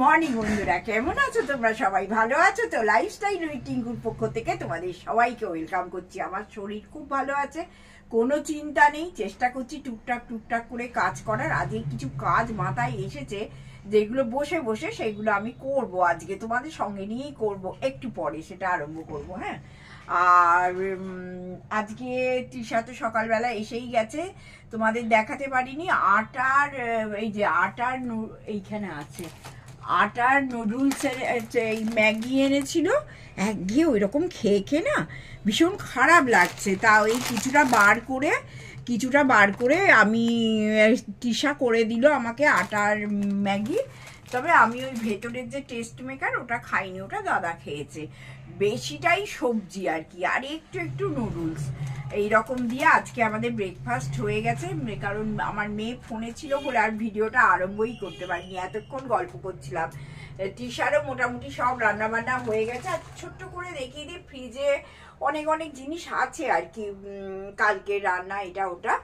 Morning বন্ধুরা, কেমন আছো তোমরা? সবাই ভালো আছো তো? লাইফস্টাইল উইথ টিঙ্কুর পক্ষ থেকে তোমাদের সবাইকে ওয়েলকাম করছি। আমার শরীর খুব ভালো আছে, কোনো চিন্তা নেই। চেষ্টা করছি টুকটাক করে কাজ করার। আজকে কিছু কাজ মাথায় এসেছে যেগুলো বসে বসে সেগুলো আমি করব, আজকে তোমাদের সঙ্গে নিয়েই করব, একটু পরে সেটা আরম্ভ করব। হ্যাঁ, আর আজকে তৃষা তো সকালবেলা এসেই গেছে, তোমাদের দেখাতে পারিনি। আটার এই যে আটার এইখানে আছে, আটার নুডলসের এই ম্যাগি এনেছিল। একঘেয়ে ওই রকম খেয়ে খেয়ে না ভীষণ খারাপ লাগছে। তা ওই কিছুটা বার করে আমি তৃষা করে দিল আমাকে আটার ম্যাগি। তবে আমি ওই ভেতরের যে টেস্ট মেকার ওটা খাইনি, ওটা দাদা খেয়েছে। বেশিটাই সবজি আর কি, আর একটু নুডলস এইরকম দিয়ে আজকে আমাদের ব্রেকফাস্ট হয়ে গেছে। কারণ আমার মেয়ে ফোনে ছিল বলে আর ভিডিওটা আরম্ভই করতে পারিনি, এতক্ষণ গল্প করছিলাম। তৃষারও মোটামুটি সব রান্নাবান্না হয়ে গেছে। আর ছোট্ট করে দেখিয়ে দিই, ফ্রিজে অনেক জিনিস আছে আর কি, কালকে রান্না এটা ওটা।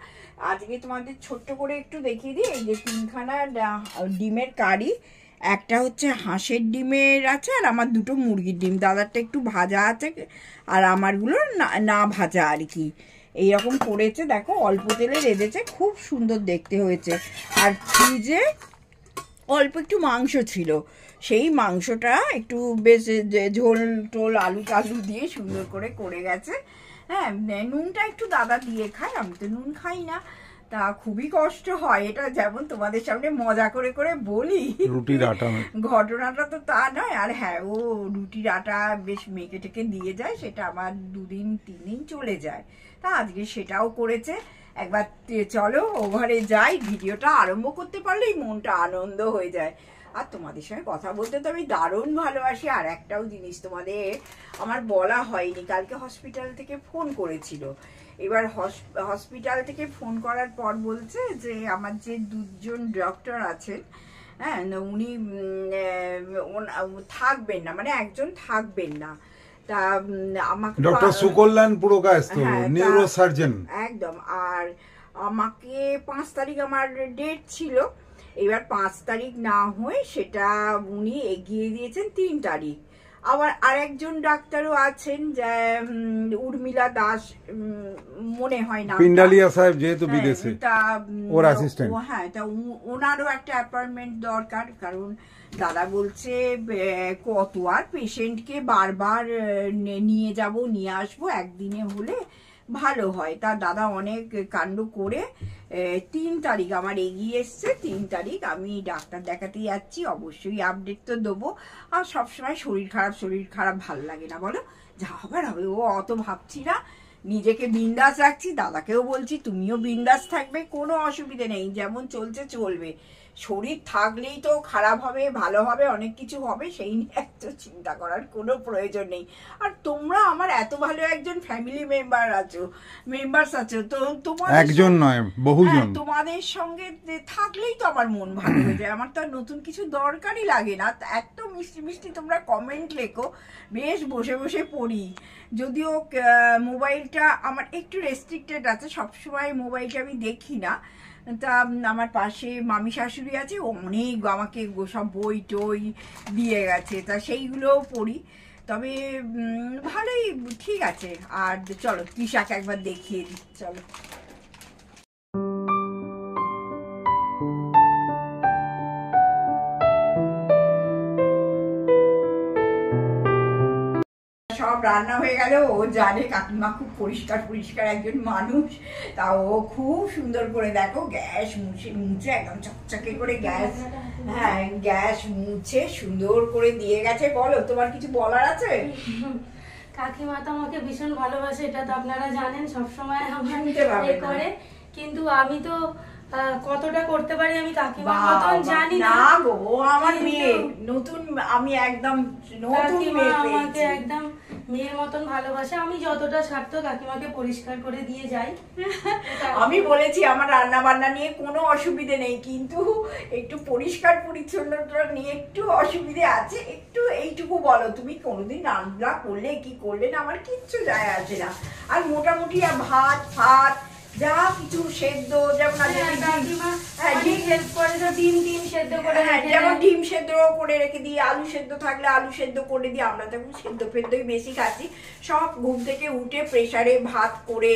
আজকে তোমাদের ছোট্ট করে একটু দেখিয়ে দিই। এই যে 3খানা ডিমের কারি, একটা হচ্ছে হাঁসের ডিমের আছে, আর আমার 2টো মুরগির ডিম। দাদারটা একটু ভাজা আছে আর আমারগুলো না ভাজা আর কি। এইরকম করেছে, দেখো অল্প তেলে রেঁধেছে, খুব সুন্দর দেখতে হয়েছে। আর ফ্রিজে অল্প একটু মাংস ছিল, সেই মাংসটা একটু বেশ ঝোল টোল আলু টালু দিয়ে সুন্দর করে গেছে। হ্যাঁ, নুনটা একটু দাদা দিয়ে খায়, আমি তো নুন খাই না, তা খুবই কষ্ট হয়। এটা যেমন তোমাদের সামনে মজা করে বলি, রুটির আটা ঘটনাটা তো তা নয়। আর হ্যাঁ, ও রুটির আটা বেশ মেখে টেকে দিয়ে যায়, সেটা আমার 2-3 দিন চলে যায়। তা আজকে সেটাও করেছে। একবার চলো ও ঘরে যাই, ভিডিওটা আরম্ভ করতে পারলেই মনটা আনন্দ হয়ে যায়। আর তোমাদের সঙ্গে কথা বলতে তো আমি দারুণ ভালোবাসি। আর একটাও জিনিস তোমাদের আমার বলা হয়নি, কালকে হসপিটাল থেকে ফোন করেছিল। এবার হসপিটাল থেকে ফোন করার পর বলছে যে আমার যে 2জন ডক্টর আছেন, হ্যাঁ, উনি থাকবেন না, মানে একজন থাকবেন না। তা আমাকে ডক্টর সুকল্যাণ পুরকায়স্থ, নিউরোসার্জন একদম। আর আমাকে 5 তারিখ আমার ডেট ছিল। এবার 5 তারিখ না হয়ে সেটা উনি এগিয়ে দিয়েছেন 3 তারিখ। আবার আরেকজন ডাক্তারও আছেন, যে উর্মিলা দাস মনে হয় না, পিন্ডালিয়া সাহেব যেহেতু বিদেশে, তা ওর অ্যাসিস্ট্যান্ট। হ্যাঁ, তা ওনারও একটা অ্যাপয়েন্টমেন্ট দরকার। কারণ দাদা বলছে কত আর পেশেন্টকে বারবার নিয়ে আসবো, একদিনে হলে ভালো হয়। তা দাদা অনেক কাণ্ড করে 3 তারিখ আমার এগিয়ে এসছে। 3 তারিখ আমি ডাক্তার দেখাতে যাচ্ছি, অবশ্যই আপডেট তো দেবো। আর সবসময় শরীর খারাপ ভালো লাগে না, বলো? যা হবার হবে, ও অত ভাবছি না, নিজেকে বিন্দাস রাখছি। দাদাকেও বলছি তুমিও বিন্দাস থাকবে, কোনো অসুবিধে নেই, যেমন চলছে চলবে। শরীর থাকলেই তো খারাপ হবে, ভালো হবে, অনেক কিছু হবে, সেই নিয়ে এত চিন্তা করার কোনো প্রয়োজন নেই। আর তোমরা আমার এত ভালো একজন ফ্যামিলি মেম্বার্স আছো, তো তোমার একজন নয় বহুজন, তোমাদের সঙ্গে থাকলেই তো আমার মন ভালো হয়ে যায়। আমার তো আর নতুন কিছু দরকারই লাগে না। এত মিষ্টি তোমরা কমেন্ট লেখো, বেশ বসে পড়ি। যদিও মোবাইলটা আমার একটু রেস্ট্রিক্টেড আছে, সবসময় মোবাইলটা আমি দেখি না। তা আমার পাশে মামি শাশুড়ি আছে, অনেক আমাকে সব বই টই দিয়ে গেছে, তা সেইগুলোও পড়ি। তবে ভালোই, ঠিক আছে। আর চলো তৃষাকে একবার দেখিয়ে দিই, চলো। সব রান্না হয়ে গেল, ও জানে কাকিমা খুব পরিষ্কার একজন মানুষ। তা ও খুব সুন্দর করে, দেখো গ্যাস মুছে একদম চকচকে করে গ্যাস মুছে সুন্দর করে দিয়ে গেছে। বলো, তোমার কিছু বলার আছে? কাকিমা তো আমাকে ভীষণ ভালোবাসে, এটা তো আপনারা জানেন, সবসময় করে। কিন্তু আমি তো কতটা করতে পারি আমি কাকিমার মতন জানি না গো। ও আমার মেয়ে, নতুন, আমি একদম নতুন মেয়ে পেয়েছি। আমাকে একদম মেয়ের মতন ভালোবাসে। আমি যতটা সাধ্য কাকিমাকে পরিষ্কার করে দিয়ে যাই। আমি বলেছি আমার রান্না বান্না নিয়ে কোনো অসুবিধে নেই, কিন্তু একটু পরিষ্কার পরিচ্ছন্নতা নিয়ে একটু অসুবিধে আছে। একটু এইটুকু বলো, তুমি কোনোদিন রান্না করলে কি করলে না, আমার কিচ্ছু যায় আসে না। আর মোটামুটি ভাত যা কিছু সেদ্ধ, যেমন ডিম হেল্প করে, তো ডিম সেদ্ধ করে রেখে যেমন দেয়। ডিম সেদ্ধ করে রেখে দিই, আলু সেদ্ধ থাকলে আলু সেদ্ধ করে দিই। আমরা তো এখন সেদ্ধ ফেদ্ধই বেশি খাচ্ছি। সব ঘুম থেকে উঠে প্রেসারে ভাত করে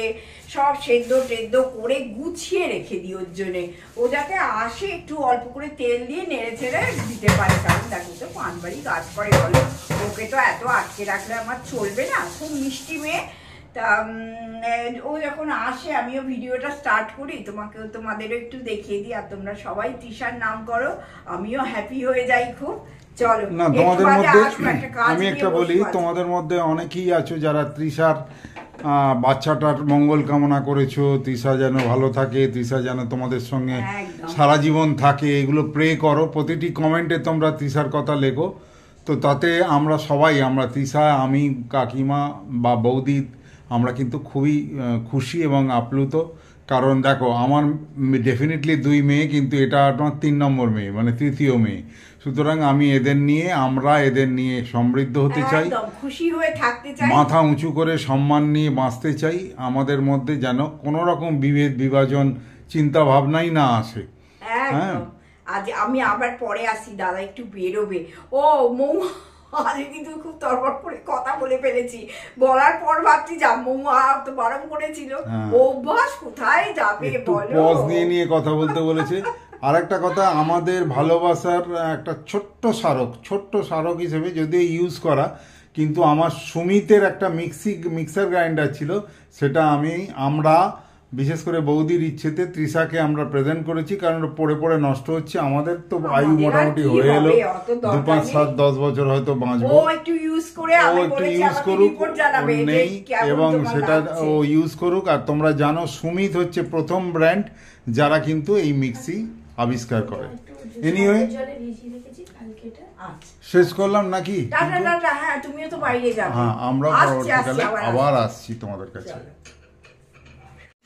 সব সেদ্ধ টেদ্ধ করে গুছিয়ে রেখে দিই ওর জন্যে, ও যাতে আসে একটু অল্প করে তেল দিয়ে নেড়ে ছেড়ে দিতে পারে। কারণ দেখো তো পানবাড়ি কাজ করে বলো, ওকে তো এত আটকে রাখলে আমার চলবে না। খুব মিষ্টি মেয়ে। তা ও যখন আসে আমিও ভিডিওটা স্টার্ট করি, তোমাদেরও একটু দেখিয়ে দিই। আর তোমরা সবাই তৃষার নাম করো, আমিও হ্যাপি হয়ে যাই খুব। চলো না, একটু তোমাদের বাদে মধ্যে আসবো, একটা কাজ আমি নিয়ে একটা বলি, বসবো আজকে। তোমাদের মধ্যে অনেকেই আছো যারা তৃষার বাচ্চাটার মঙ্গল কামনা করেছো, তৃষা যেন ভালো থাকে, তৃষা যেন তোমাদের সঙ্গে একদম। সারা জীবন থাকে, এগুলো প্রে করো। প্রতিটি কমেন্টে তোমরা তৃষার কথা লেখো। তো তাতে আমরা সবাই, আমরা তৃষা, আমি, কাকিমা বা বৌদি, আমরা কিন্তু খুবই খুশি এবং আপ্লুত। কারণ দেখো, আমার ডেফিনেটলি 2 মেয়ে, কিন্তু এটা আমার 3 নম্বর মেয়ে, মানে তৃতীয় মেয়ে। সুতরাং আমি আমরা এদের নিয়ে সমৃদ্ধ হতে চাই, একদম খুশি হয়ে থাকতে চাই। মাথা উঁচু করে সম্মান নিয়ে বাঁচতে চাই। আমাদের মধ্যে যেন কোনো রকম বিভেদ বিভাজন চিন্তা ভাবনাই না আসে। হ্যাঁ। একদম। আজ আমি আবার পরে আসি, দাদা একটু বেরোবে। ও মৌ, আজকে কিন্তু খুব তড়বড় করে কথা বলে ফেলেছি। বলার পর ভাবছি যা, মৌমা তো বারণ করেছিল, হ্যাঁ। অভ্যাস কোথায় যাবে একটু বলো। পজ নিয়ে নিয়ে কথা বলতে বলেছে। আর একটা কথা, আমাদের ভালোবাসার একটা ছোট্ট স্মারক হিসেবে যদিও ইউজ করা, কিন্তু আমার সুমিতের একটা মিক্সার গ্রাইন্ডার ছিল, সেটা আমরা বিশেষ করে বৌদির ইচ্ছেতে তৃষাকে আমরা প্রেজেন্ট করেছি। কারণ পড়ে পড়ে নষ্ট হচ্ছে। আমাদের তো আয়ু আমাদের আর মোটামুটি কি হয়ে এলো, হবে, অত দরকার 2, 5, 7, নেই। 10 বছর হয়তো বাঁচবো। ও একটু ইউজ করে ও আমি একটু বলেছি ইউজ আমাকে করুক, রিপোর্ট জানাবে যে নেই, কেমন এবং তোমার সেটা লাগছে। ও ইউজ করুক। আর তোমরা জানো, সুমিত হচ্ছে প্রথম ব্র্যান্ড যারা কিন্তু এই মিক্সি আবিষ্কার করে। এনিওয়ে, জলে ভিজিয়ে রেখেছি কালকে এটা। আচ্ছা শেষ করলাম নাকি? Tata tata. হ্যাঁ তুমিও তো বাইরে যাবে। হ্যাঁ, আমরা আসছি, পরবর্তীকালে আবার আবার আসছি তোমাদের কাছে। চলো।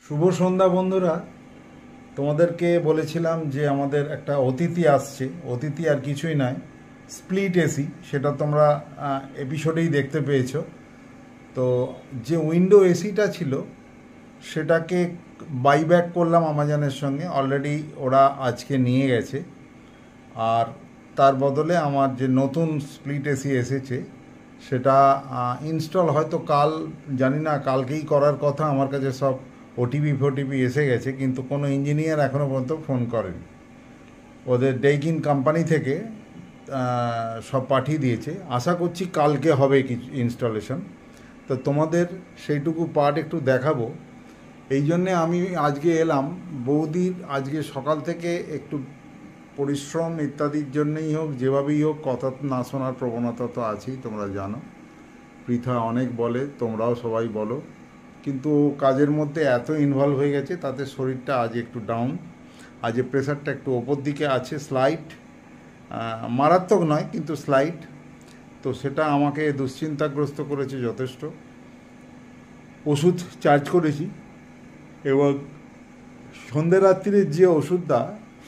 শুভ সন্ধ্যা বন্ধুরা। তোমাদেরকে বলেছিলাম যে আমাদের একটা অতিথি আসছে। অতিথি আর কিছুই নয়, স্প্লিট এসি। সেটা তোমরা এপিসোডেই দেখতে পেয়েছো। তো যে উইন্ডো এসিটা ছিল সেটাকে বাইব্যাক করলাম আমাজনের সঙ্গে। অলরেডি ওরা আজকে নিয়ে গেছে। আর তার বদলে আমার যে নতুন স্প্লিট এসি এসেছে সেটা ইনস্টল হয়তো কাল, জানি না, কালকেই করার কথা। আমার কাছে সব ওটিপি এসে গেছে, কিন্তু কোনো ইঞ্জিনিয়ার এখনও পর্যন্ত ফোন করেনি। ওদের ডেইকিন কোম্পানি থেকে সব পাঠিয়ে দিয়েছে। আশা করছি কালকে হবে কিছু ইনস্টলেশন। তো তোমাদের সেইটুকু পার্ট একটু দেখাবো। এই জন্যে আমি আজকে এলাম। বৌদির আজকে সকাল থেকে একটু পরিশ্রম ইত্যাদির জন্যই হোক, যেভাবেই হোক, কথা না শোনার প্রবণতা তো আছেই, তোমরা জানো। পৃথা অনেক বলে, তোমরাও সবাই বলো, কিন্তু কাজের মধ্যে এত ইনভলভ হয়ে গেছে, তাতে শরীরটা আজ একটু ডাউন। আজ প্রেশারটা একটু ওপর দিকে আছে, স্লাইট, মারাত্মক নয় কিন্তু স্লাইট। তো সেটা আমাকে দুশ্চিন্তাগ্রস্ত করেছে যথেষ্ট। ওষুধ চার্জ করেছি, এবং সন্ধ্যে রাত্রির যে ওষুধটা,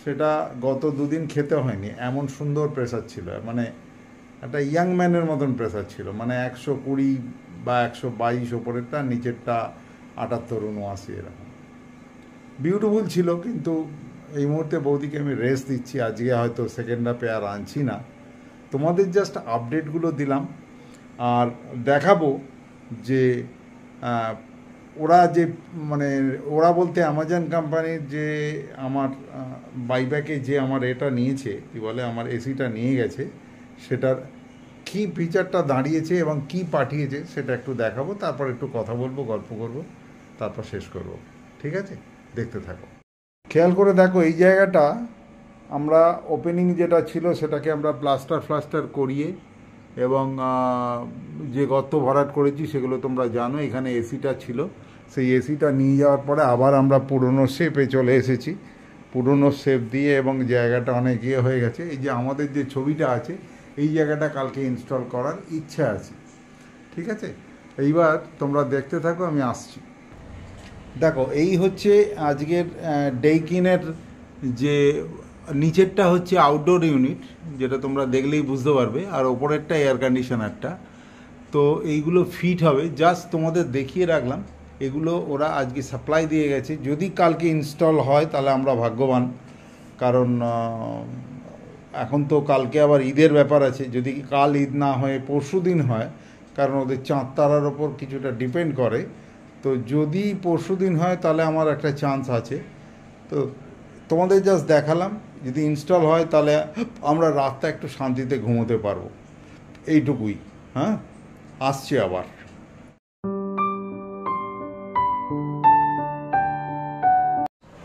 সেটা গত 2 দিন খেতে হয়নি। এমন সুন্দর প্রেশার ছিল, মানে একটা ইয়াং ম্যানের মতন প্রেশার ছিল। মানে 120 বা 122 ওপরেরটা, নিচেরটা 78, 79 এরকম। বিউটিফুল ছিল। কিন্তু এই মুহূর্তে বৌদিকে আমি রেস্ট দিচ্ছি। আজকে হয়তো সেকেন্ড হাফে আর আনছি না। তোমাদের জাস্ট আপডেটগুলো দিলাম। আর দেখাবো যে ওরা যে, মানে ওরা বলতে অ্যামাজন কোম্পানির যে আমার বাইব্যাকে যে আমার এটা নিয়েছে, কি বলে, আমার এসিটা নিয়ে গেছে, সেটার কী ফিচারটা দাঁড়িয়েছে এবং কি পাঠিয়েছে সেটা একটু দেখাবো। তারপর একটু কথা বলবো, গল্প করব, তারপর শেষ করব। ঠিক আছে, দেখতে থাকো। খেয়াল করে দেখো, এই জায়গাটা আমরা ওপেনিং যেটা ছিল সেটাকে আমরা প্লাস্টার করিয়ে, এবং যে গর্ত ভরাট করেছি সেগুলো তোমরা জানো। এখানে এসিটা ছিল, সেই এসিটা নিয়ে যাওয়ার পরে আবার আমরা পুরনো শেপে চলে এসেছি। পুরনো শেপ দিয়ে, এবং জায়গাটা অনেক ইয়ে হয়ে গেছে। এই যে আমাদের যে ছবিটা আছে, এই জায়গাটা কালকে ইনস্টল করার ইচ্ছা আছে। ঠিক আছে, এইবার তোমরা দেখতে থাকো, আমি আসছি। দেখো, এই হচ্ছে আজকের ডেইকিনের যে নিচেরটা হচ্ছে আউটডোর ইউনিট, যেটা তোমরা দেখলেই বুঝতে পারবে, আর ওপরেরটা এয়ার কন্ডিশনারটা। তো এইগুলো ফিট হবে, জাস্ট তোমাদের দেখিয়ে রাখলাম। এগুলো ওরা আজকে সাপ্লাই দিয়ে গেছে। যদি কালকে ইনস্টল হয় তাহলে আমরা ভাগ্যবান। কারণ এখন তো কালকে আবার ঈদের ব্যাপার আছে, যদি কাল ঈদ না হয়ে পরশু দিন হয়, কারণ ওদের চাঁদ তারার ওপর কিছুটা ডিপেন্ড করে, তো যদি পরশু দিন হয় তাহলে আমার একটা চান্স আছে। তো তোমাদের জাস্ট দেখালাম, যদি ইনস্টল হয় তাহলে আমরা রাতটা একটু শান্তিতে ঘুমোতে পারবো, এইটুকুই। হ্যাঁ, আসছি আবার।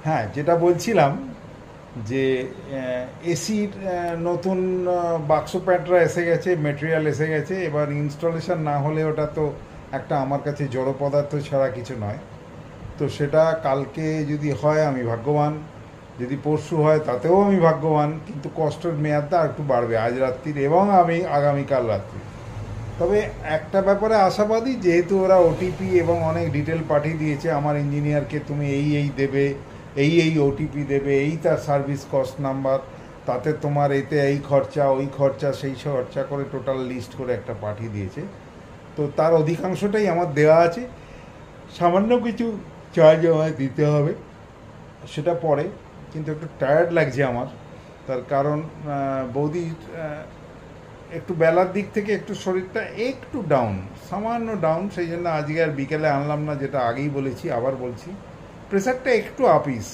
হ্যাঁ, যেটা বলছিলাম যে এসির নতুন বাক্স প্যাডরা এসে গেছে, মেটেরিয়াল এসে গেছে। এবার ইনস্টলেশন না হলে ওটা তো একটা আমার কাছে জড় পদার্থ ছাড়া কিছু নয়। তো সেটা কালকে যদি হয় আমি ভাগ্যবান, যদি পরশু হয় তাতেও আমি ভাগ্যবান, কিন্তু কষ্টের মেয়াদটা একটু বাড়বে আজ রাত্রির এবং আমি আগামীকাল রাত্রি। তবে একটা ব্যাপারে আশাবাদী, যেহেতু ওরা ওটিপি এবং অনেক ডিটেল পাঠিয়ে দিয়েছে আমার ইঞ্জিনিয়ারকে, তুমি এই দেবে, এই ওটিপি দেবে, এই তার সার্ভিস কস্ট নাম্বার, তাতে তোমার এতে এই খরচা ওই খরচা সেই খরচা করে টোটাল লিস্ট করে একটা পাঠিয়ে দিয়েছে। তো তার অধিকাংশটাই আমার দেওয়া আছে, সামান্য কিছু চার্জ আমায় দিতে হবে, সেটা পরে। কিন্তু একটু টায়ার্ড লাগছে আমার, তার কারণ বৌদি একটু বেলার দিক থেকে একটু শরীরটা একটু ডাউন, সামান্য ডাউন, সেই জন্য আজকে আর বিকেলে আনলাম না, যেটা আগেই বলেছি আবার বলছি, প্রেশারটা একটু আপিস,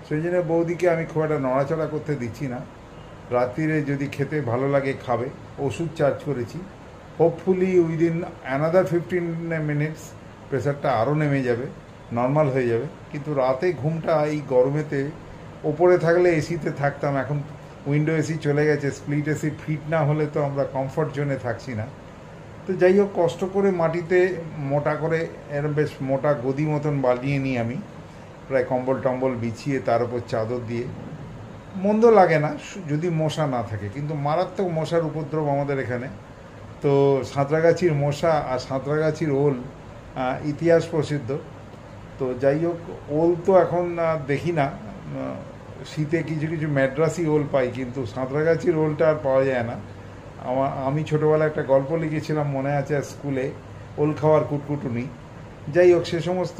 সেই জন্য বৌদিকে আমি খুব একটা নড়াচড়া করতে দিচ্ছি না। রাত্রিরে যদি খেতে ভালো লাগে খাবে, ওষুধ চার্জ করেছি, হোপফুলি উইদিন অ্যানাদার 15 মিনিটস প্রেশারটা আরও নেমে যাবে, নর্মাল হয়ে যাবে। কিন্তু রাতে ঘুমটা এই গরমেতে, ওপরে থাকলে এসিতে থাকতাম, এখন উইন্ডো এসি চলে গেছে, স্প্লিট এসি ফিট না হলে তো আমরা কমফর্ট জোনে থাকছি না। তো যাই হোক, কষ্ট করে মাটিতে মোটা করে এরম বেশ মোটা গদি মতন বানিয়ে নিই আমি, প্রায় কম্বল টম্বল বিছিয়ে তার উপর চাদর দিয়ে। মন্দ লাগে না যদি মশা না থাকে, কিন্তু মারাত্মক মশার উপদ্রব আমাদের এখানে। তো সাঁতরাগাছির মশা আর সাঁতরাগাছির ওল ইতিহাস প্রসিদ্ধ। তো যাই হোক, ওল তো এখন দেখি না, শীতে কিছু কিছু ম্যাড্রাসি ওল পাই, কিন্তু সাঁতরাগাছির ওলটা আর পাওয়া যায় না। আমি ছোটোবেলায় একটা গল্প লিখেছিলাম, মনে আছে স্কুলে, ওল খাওয়ার কুটকুটুনি। যাই হোক, সে সমস্ত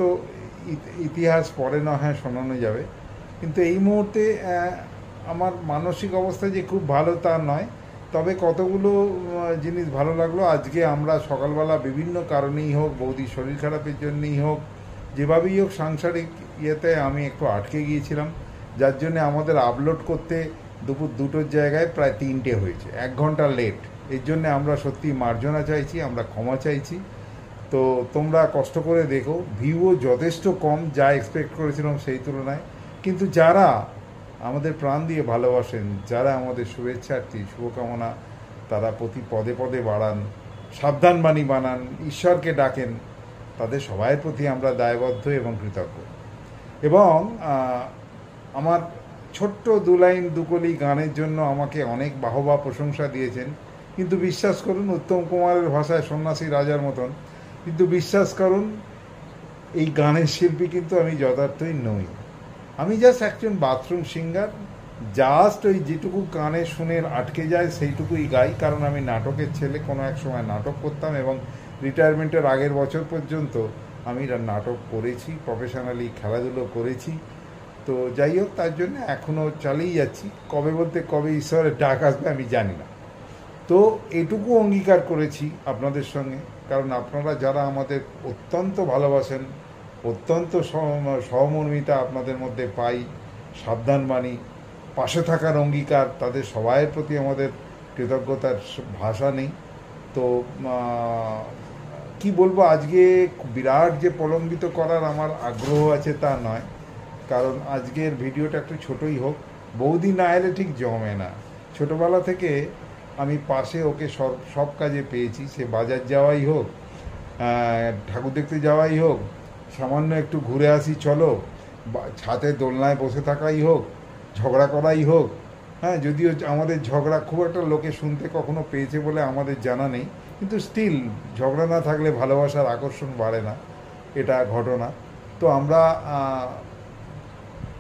ইতিহাস পরে না হয় শোনানো যাবে। কিন্তু এই মুহূর্তে আমার মানসিক অবস্থা যে খুব ভালো তা নয়, তবে কতগুলো জিনিস ভালো লাগলো। আজকে আমরা সকালবেলা বিভিন্ন কারণেই হোক, বৌদির শরীর খারাপের জন্যই হোক, যেভাবেই হোক, সাংসারিক ইয়েতে আমি একটু আটকে গিয়েছিলাম, যার জন্য আমাদের আপলোড করতে দুপুর 2টোর জায়গায় প্রায় 3টে হয়েছে, 1 ঘন্টা লেট। এর জন্য আমরা সত্যি মার্জনা চাইছি, আমরা ক্ষমা চাইছি। তো তোমরা কষ্ট করে দেখো, ভিউও যথেষ্ট কম, যা এক্সপেক্ট করেছিলাম সেই তুলনায়। কিন্তু যারা আমাদের প্রাণ দিয়ে ভালোবাসেন, যারা আমাদের শুভেচ্ছার্থী, শুভকামনা, তারা প্রতি পদে পদে বাড়ান, সাবধান বাণী বানান, ঈশ্বরকে ডাকেন, তাদের সবাইয়ের প্রতি আমরা দায়বদ্ধ এবং কৃতজ্ঞ। এবং আমার ছোট্ট 2 লাইন 2 কলি গানের জন্য আমাকে অনেক বাহবা প্রশংসা দিয়েছেন, কিন্তু বিশ্বাস করুন, উত্তম কুমারের ভাষায় সন্ন্যাসী রাজার মতন, কিন্তু বিশ্বাস করুন এই গানের শিল্পী কিন্তু আমি যথার্থই নই। আমি জাস্ট একজন বাথরুম সিঙ্গার, জাস্ট ওই যেটুকু কানে শুনে আটকে যায় সেইটুকুই গাই। কারণ আমি নাটকের ছেলে, কোনো এক সময় নাটক করতাম এবং রিটায়ারমেন্টের আগের বছর পর্যন্ত আমি নাটক করেছি, প্রফেশনালি খেলাধুলো করেছি। তো যাই হোক, তার জন্য এখনও চালিয়ে যাচ্ছি। কবে বলতে কবে ঈশ্বরের ডাক আসবে আমি জানি না। তো এটুকু অঙ্গীকার করেছি আপনাদের সঙ্গে, কারণ আপনারা যারা আমাদের অত্যন্ত ভালোবাসেন, অত্যন্ত সহমর্মিতা আপনাদের মধ্যে পাই, সাবধান বাণী, পাশে থাকার অঙ্গীকার, তাদের সবাইয়ের প্রতি আমাদের কৃতজ্ঞতার ভাষা নেই। তো কি বলবো, আজকে বিরাট যে প্রলম্বিত করার আমার আগ্রহ আছে তা নয়, কারণ আজকের ভিডিওটা একটু ছোটই হোক। বৌদি না এলে ঠিক জমে না। ছোটোবেলা থেকে আমি পাশে ওকে সব কাজে পেয়েছি, সে বাজার যাওয়াই হোক, ঠাকুর দেখতে যাওয়াই হোক, সামান্য একটু ঘুরে আসি চলো, ছাতে দোলনায় বসে থাকাই হোক, ঝগড়া করাই হোক। হ্যাঁ, যদিও আমাদের ঝগড়া খুব একটা লোকে শুনতে কখনো পেয়েছে বলে আমাদের জানা নেই, কিন্তু স্টিল ঝগড়া না থাকলে ভালোবাসার আকর্ষণ বাড়ে না, এটা ঘটনা। তো আমরা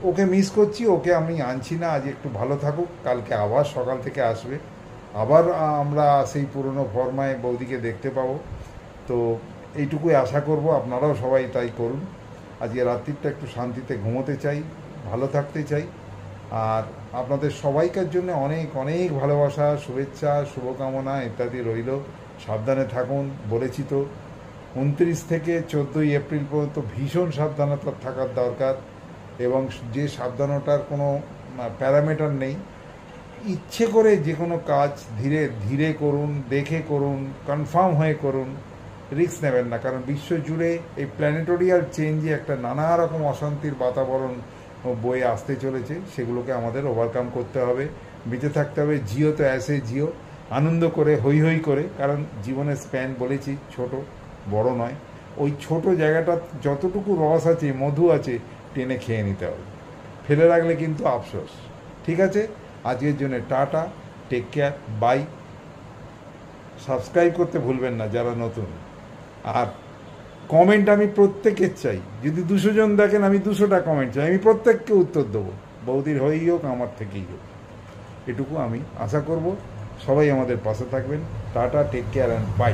ওকে মিস করছি, ওকে আমি আনছি না। আজ একটু ভালো থাকুক, কালকে আবার সকাল থেকে আসবে, আবার আমরা সেই পুরনো ফর্মায় বৌদিকে দেখতে পাবো। তো এইটুকুই আশা করব, আপনারাও সবাই তাই করুন। আজকে রাত্রিটা একটু শান্তিতে ঘুমোতে চাই, ভালো থাকতে চাই। আর আপনাদের সবাইকার জন্য অনেক অনেক ভালোবাসা, শুভেচ্ছা, শুভকামনা ইত্যাদি রইল। সাবধানে থাকুন, বলেছি তো। 29 থেকে 14 এপ্রিল পর্যন্ত ভীষণ সাবধানতা থাকার দরকার, এবং যে সাবধানতার কোনো প্যারামিটার নেই। ইচ্ছে করে যে কোনো কাজ ধীরে ধীরে করুন, দেখে করুন, কনফার্ম হয়ে করুন, রিস্ক নেবেন না। কারণ বিশ্ব জুড়ে এই প্ল্যানেটোরিয়াল চেঞ্জে একটা নানা রকম অশান্তির বাতাবরণ বয়ে আসতে চলেছে, সেগুলোকে আমাদের ওভারকাম করতে হবে, বেঁচে থাকতে হবে। জিও তো অ্যাসে জিও, আনন্দ করে, হই হই করে। কারণ জীবনের স্প্যান বলেছি ছোট, বড় নয়। ওই ছোট জায়গাটা যতটুকু রস আছে, মধু আছে, টেনে খেয়ে নিতে হবে। ফেলে রাখলে কিন্তু আফসোস। ঠিক আছে, আজকের জন্য tata, take care, bye. Subscribe করতে ভুলবেন না যারা নতুন। আর কমেন্ট আমি প্রত্যেকের চাই। যদি 200 জন দেখেন, আমি 200টা কমেন্ট চাই। আমি প্রত্যেককে উত্তর দেবো, বৌদির হয়েই হোক, আমার থেকেই হোক। এটুকু আমি আশা করব। সবাই আমাদের পাশে থাকবেন। Tata, take care and by.